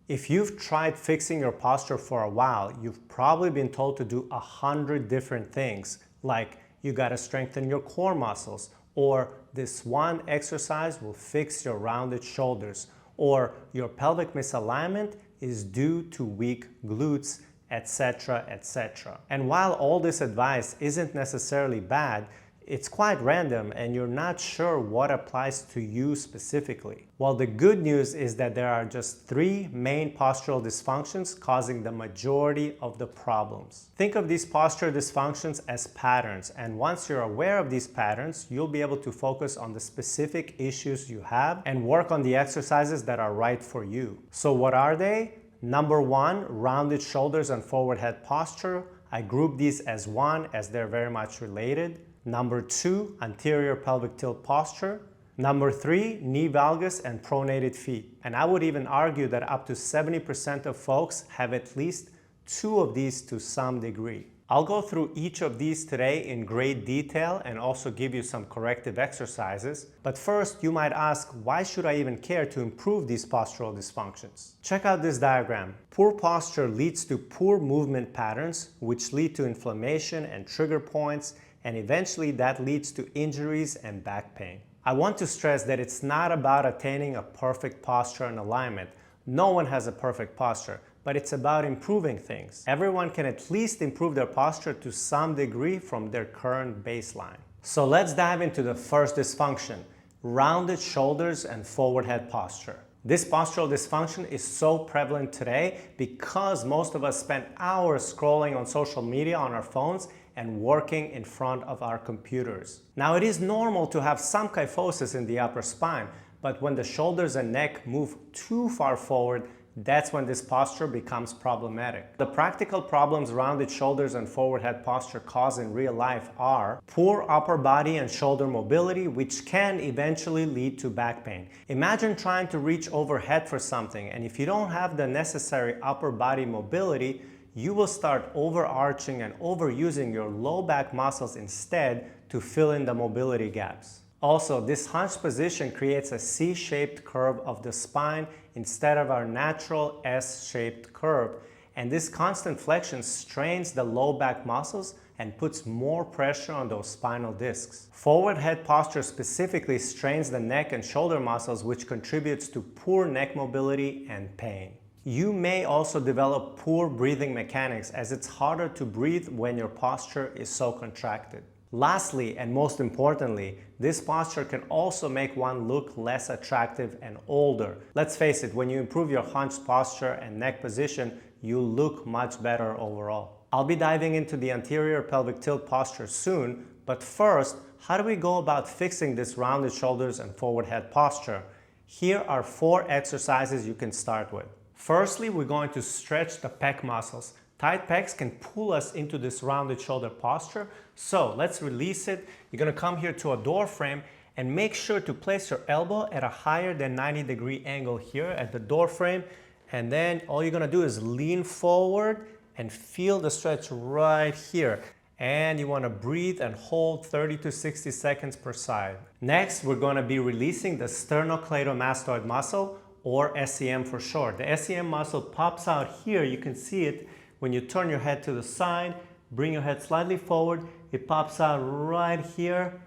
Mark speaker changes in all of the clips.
Speaker 1: If you've tried fixing your posture for a while, you've probably been told to do 100 different things, like you gotta strengthen your core muscles, or this one exercise will fix your rounded shoulders, or your pelvic misalignment is due to weak glutes, etc., etc. And while all this advice isn't necessarily bad, it's quite random and you're not sure what applies to you specifically. Well, the good news is that there are just 3 main postural dysfunctions causing the majority of the problems. Think of these postural dysfunctions as patterns, and once you're aware of these patterns, you'll be able to focus on the specific issues you have and work on the exercises that are right for you. So what are they? Number 1, rounded shoulders and forward head posture. I group these as one as they're very much related. Number 2, anterior pelvic tilt posture. Number 3, knee valgus and pronated feet. And I would even argue that up to 70% of folks have at least 2 of these to some degree. I'll go through each of these today in great detail and also give you some corrective exercises. But first, you might ask, why should I even care to improve these postural dysfunctions? Check out this diagram. Poor posture leads to poor movement patterns, which lead to inflammation and trigger points, and eventually that leads to injuries and back pain. I want to stress that it's not about attaining a perfect posture and alignment. No one has a perfect posture, but it's about improving things. Everyone can at least improve their posture to some degree from their current baseline. So let's dive into the first dysfunction, rounded shoulders and forward head posture. This postural dysfunction is so prevalent today because most of us spend hours scrolling on social media on our phones and working in front of our computers. Now, it is normal to have some kyphosis in the upper spine, but when the shoulders and neck move too far forward, that's when this posture becomes problematic. The practical problems rounded shoulders and forward head posture cause in real life are poor upper body and shoulder mobility, which can eventually lead to back pain. Imagine trying to reach overhead for something, and if you don't have the necessary upper body mobility, you will start overarching and overusing your low back muscles instead to fill in the mobility gaps. Also, this hunched position creates a C-shaped curve of the spine instead of our natural S-shaped curve, and this constant flexion strains the low back muscles and puts more pressure on those spinal discs. Forward head posture specifically strains the neck and shoulder muscles, which contributes to poor neck mobility and pain. You may also develop poor breathing mechanics, as it's harder to breathe when your posture is so contracted. Lastly, and most importantly, this posture can also make one look less attractive and older. Let's face it, when you improve your hunched posture and neck position, you look much better overall. I'll be diving into the anterior pelvic tilt posture soon, but first, how do we go about fixing this rounded shoulders and forward head posture? Here are 4 exercises you can start with. Firstly, we're going to stretch the pec muscles. Tight pecs can pull us into this rounded shoulder posture, so let's release it. You're going to come here to a door frame and make sure to place your elbow at a higher than 90-degree angle here at the door frame, and then all you're going to do is lean forward and feel the stretch right here. And you want to breathe and hold 30 to 60 seconds per side. Next, we're going to be releasing the sternocleidomastoid muscle, or SCM for short. The SCM muscle pops out here. You can see it when you turn your head to the side, bring your head slightly forward. It pops out right here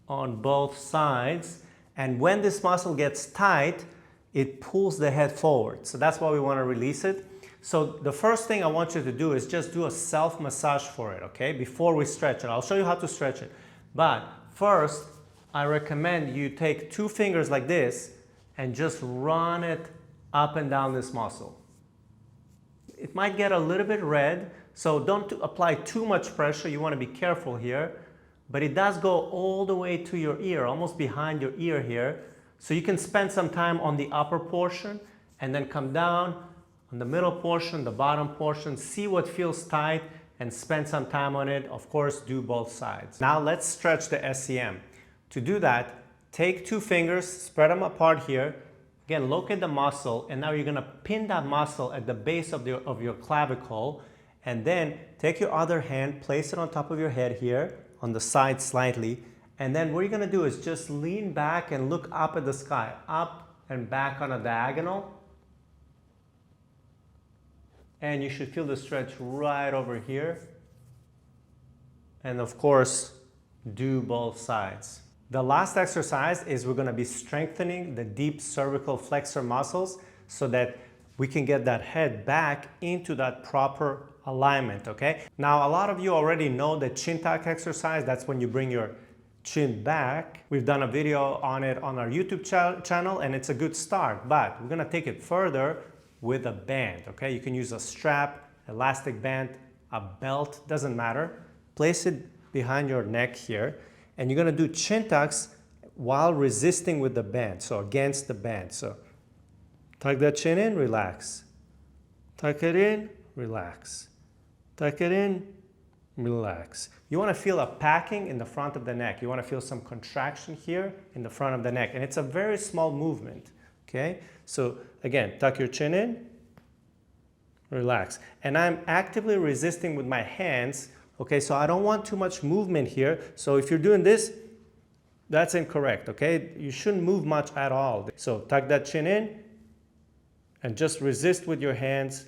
Speaker 1: on both sides. And when this muscle gets tight, it pulls the head forward. So that's why we want to release it. So the first thing I want you to do is just do a self-massage for it, okay? Before we stretch it. I'll show you how to stretch it. But first, I recommend you take 2 fingers like this and just run it up and down this muscle. It might get a little bit red, so don't apply too much pressure. You want to be careful here, but it does go all the way to your ear, almost behind your ear here. So you can spend some time on the upper portion and then come down on the middle portion, the bottom portion, see what feels tight and spend some time on it. Of course, do both sides. Now let's stretch the SCM. To do that, take 2 fingers, spread them apart here. Again, locate the muscle, and now you're going to pin that muscle at the base of your clavicle, and then take your other hand, place it on top of your head here, on the side slightly, and then what you're going to do is just lean back and look up at the sky, up and back on a diagonal. And you should feel the stretch right over here. And of course, do both sides. The last exercise is we're going to be strengthening the deep cervical flexor muscles so that we can get that head back into that proper alignment, okay? Now, a lot of you already know the chin tuck exercise. That's when you bring your chin back. We've done a video on it on our YouTube channel, and it's a good start, but we're gonna take it further with a band, okay? You can use a strap, elastic band, a belt, doesn't matter. Place it behind your neck here, and you're gonna do chin tucks while resisting with the band, so against the band. So tuck that chin in, relax. Tuck it in, relax. Tuck it in, relax. You want to feel a packing in the front of the neck. You want to feel some contraction here in the front of the neck. And it's a very small movement, okay? So again, tuck your chin in, relax. And I'm actively resisting with my hands, okay? So I don't want too much movement here. So if you're doing this, that's incorrect, okay? You shouldn't move much at all. So tuck that chin in and just resist with your hands.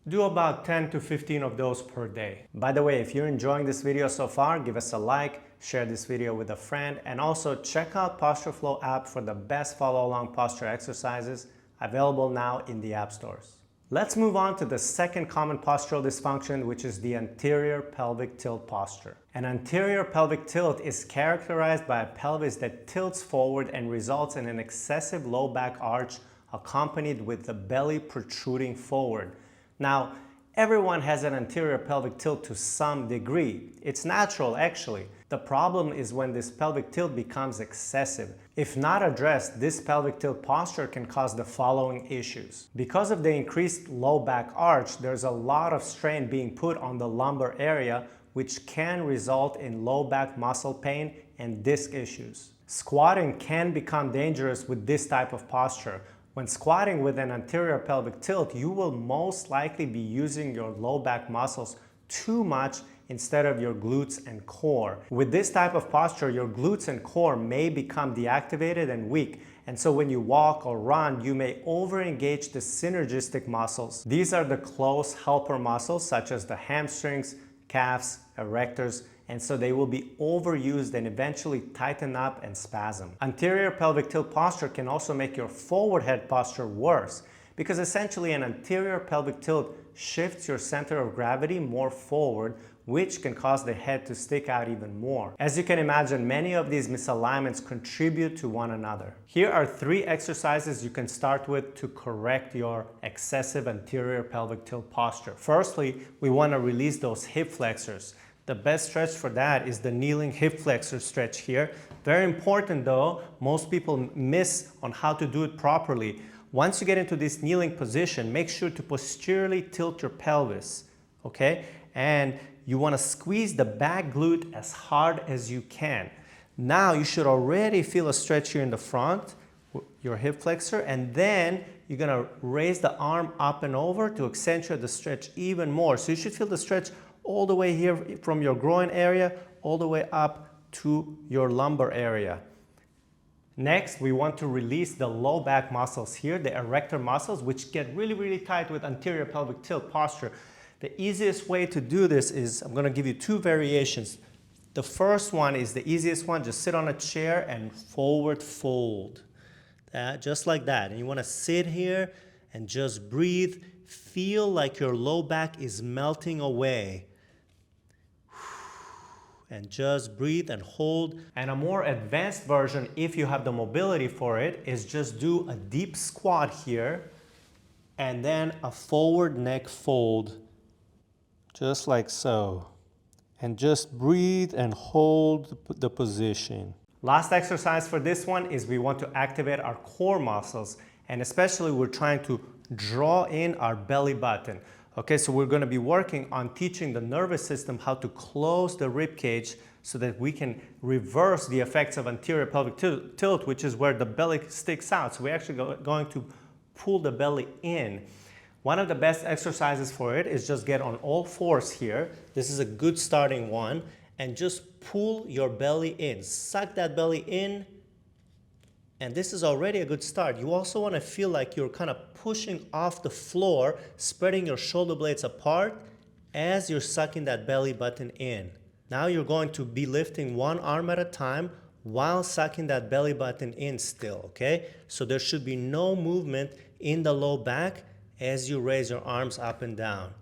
Speaker 1: Do about 10 to 15 of those per day. By the way, if you're enjoying this video so far, give us a like, share this video with a friend, and also check out Posture Flow app for the best follow-along posture exercises available now in the app stores. Let's move on to the second common postural dysfunction, which is the anterior pelvic tilt posture. An anterior pelvic tilt is characterized by a pelvis that tilts forward and results in an excessive low back arch accompanied with the belly protruding forward. Now, everyone has an anterior pelvic tilt to some degree. It's natural, actually. The problem is when this pelvic tilt becomes excessive. If not addressed, this pelvic tilt posture can cause the following issues. Because of the increased low back arch, there's a lot of strain being put on the lumbar area, which can result in low back muscle pain and disc issues. Squatting can become dangerous with this type of posture. When squatting with an anterior pelvic tilt, you will most likely be using your low back muscles too much instead of your glutes and core. With this type of posture, your glutes and core may become deactivated and weak. And so when you walk or run, you may over-engage the synergistic muscles. These are the close helper muscles such as the hamstrings, calves, erectors, and so they will be overused and eventually tighten up and spasm. Anterior pelvic tilt posture can also make your forward head posture worse because essentially an anterior pelvic tilt shifts your center of gravity more forward, which can cause the head to stick out even more. As you can imagine, many of these misalignments contribute to one another. Here are 3 exercises you can start with to correct your excessive anterior pelvic tilt posture. Firstly, we want to release those hip flexors. The best stretch for that is the kneeling hip flexor stretch here. Very important though, most people miss on how to do it properly. Once you get into this kneeling position, make sure to posteriorly tilt your pelvis, okay? And you want to squeeze the back glute as hard as you can. Now you should already feel a stretch here in the front, your hip flexor, and then you're going to raise the arm up and over to accentuate the stretch even more. So you should feel the stretch all the way here from your groin area, all the way up to your lumbar area. Next, we want to release the low back muscles here, the erector muscles, which get really, really tight with anterior pelvic tilt posture. The easiest way to do this is, I'm going to give you 2 variations. The first one is the easiest one. Just sit on a chair and forward fold. Just like that. And you want to sit here and just breathe. Feel like your low back is melting away. And just breathe and hold. And a more advanced version, if you have the mobility for it, is just do a deep squat here and then a forward neck fold, just like so. And just breathe and hold the position. Last exercise for this one is we want to activate our core muscles, and especially we're trying to draw in our belly button. Okay, so we're going to be working on teaching the nervous system how to close the rib cage so that we can reverse the effects of anterior pelvic tilt, which is where the belly sticks out. So we're actually going to pull the belly in. One of the best exercises for it is just get on all fours here. This is a good starting one. And just pull your belly in. Suck that belly in And this is already a good start. You also want to feel like you're kind of pushing off the floor, spreading your shoulder blades apart as you're sucking that belly button in. Now you're going to be lifting one arm at a time while sucking that belly button in still, okay? So there should be no movement in the low back as you raise your arms up and down.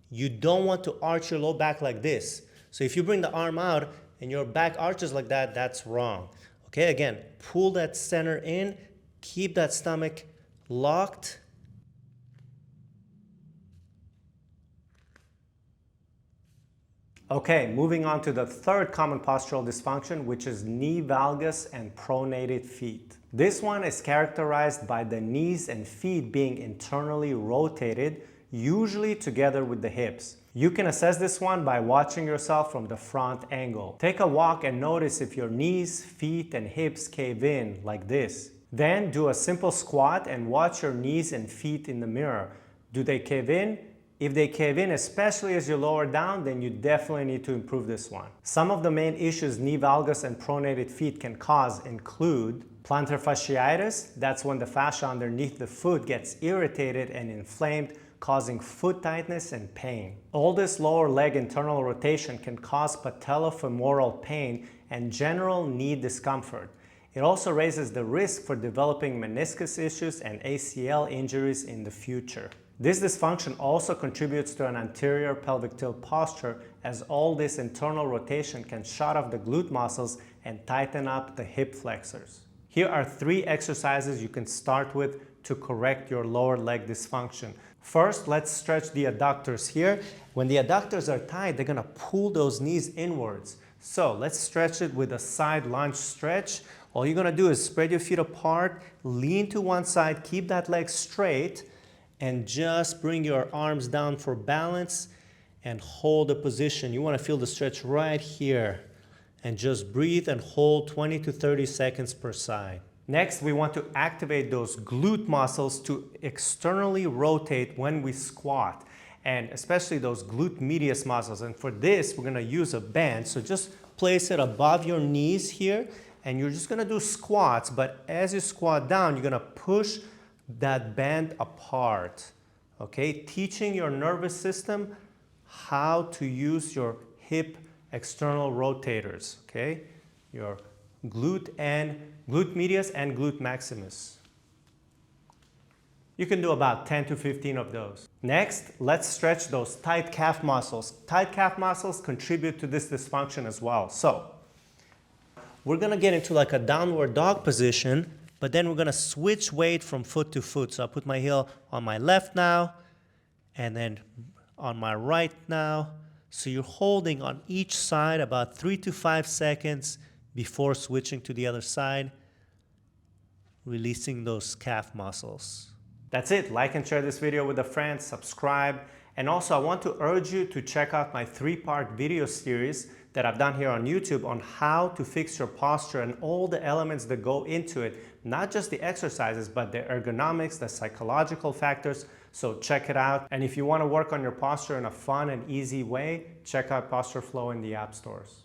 Speaker 1: You don't want to arch your low back like this. So if you bring the arm out and your back arches like that, that's wrong. Okay, again, pull that center in, keep that stomach locked. Okay, moving on to the third common postural dysfunction, which is knee valgus and pronated feet. This one is characterized by the knees and feet being internally rotated, usually together with the hips. You can assess this one by watching yourself from the front angle. Take a walk and notice if your knees, feet, and hips cave in like this. Then do a simple squat and watch your knees and feet in the mirror. Do they cave in? If they cave in, especially as you lower down, then you definitely need to improve this one. Some of the main issues knee valgus and pronated feet can cause include plantar fasciitis. That's when the fascia underneath the foot gets irritated and inflamed, causing foot tightness and pain. All this lower leg internal rotation can cause patellofemoral pain and general knee discomfort. It also raises the risk for developing meniscus issues and ACL injuries in the future. This dysfunction also contributes to an anterior pelvic tilt posture, as all this internal rotation can shut off the glute muscles and tighten up the hip flexors. Here are 3 exercises you can start with to correct your lower leg dysfunction. First, let's stretch the adductors here. When the adductors are tight, they're gonna pull those knees inwards. So let's stretch it with a side lunge stretch. All you're gonna do is spread your feet apart, lean to one side, keep that leg straight, and just bring your arms down for balance and hold the position. You want to feel the stretch right here, and just breathe and hold 20 to 30 seconds per side. Next, we want to activate those glute muscles to externally rotate when we squat, and especially those glute medius muscles. And for this, we're going to use a band. So just place it above your knees here, and you're just going to do squats. But as you squat down, you're going to push that band apart, okay? Teaching your nervous system how to use your hip external rotators, okay? Your glute medius and glute maximus. You can do about 10 to 15 of those. Next, let's stretch those tight calf muscles. Tight calf muscles contribute to this dysfunction as well. So we're gonna get into like a downward dog position, but then we're gonna switch weight from foot to foot. So I'll put my heel on my left now, and then on my right now. So you're holding on each side about 3 to 5 seconds before switching to the other side, releasing those calf muscles. That's it. Like and share this video with a friend, subscribe. And also I want to urge you to check out my 3-part video series that I've done here on YouTube on how to fix your posture and all the elements that go into it, not just the exercises, but the ergonomics, the psychological factors. So check it out. And if you want to work on your posture in a fun and easy way, check out Posture Flow in the app stores.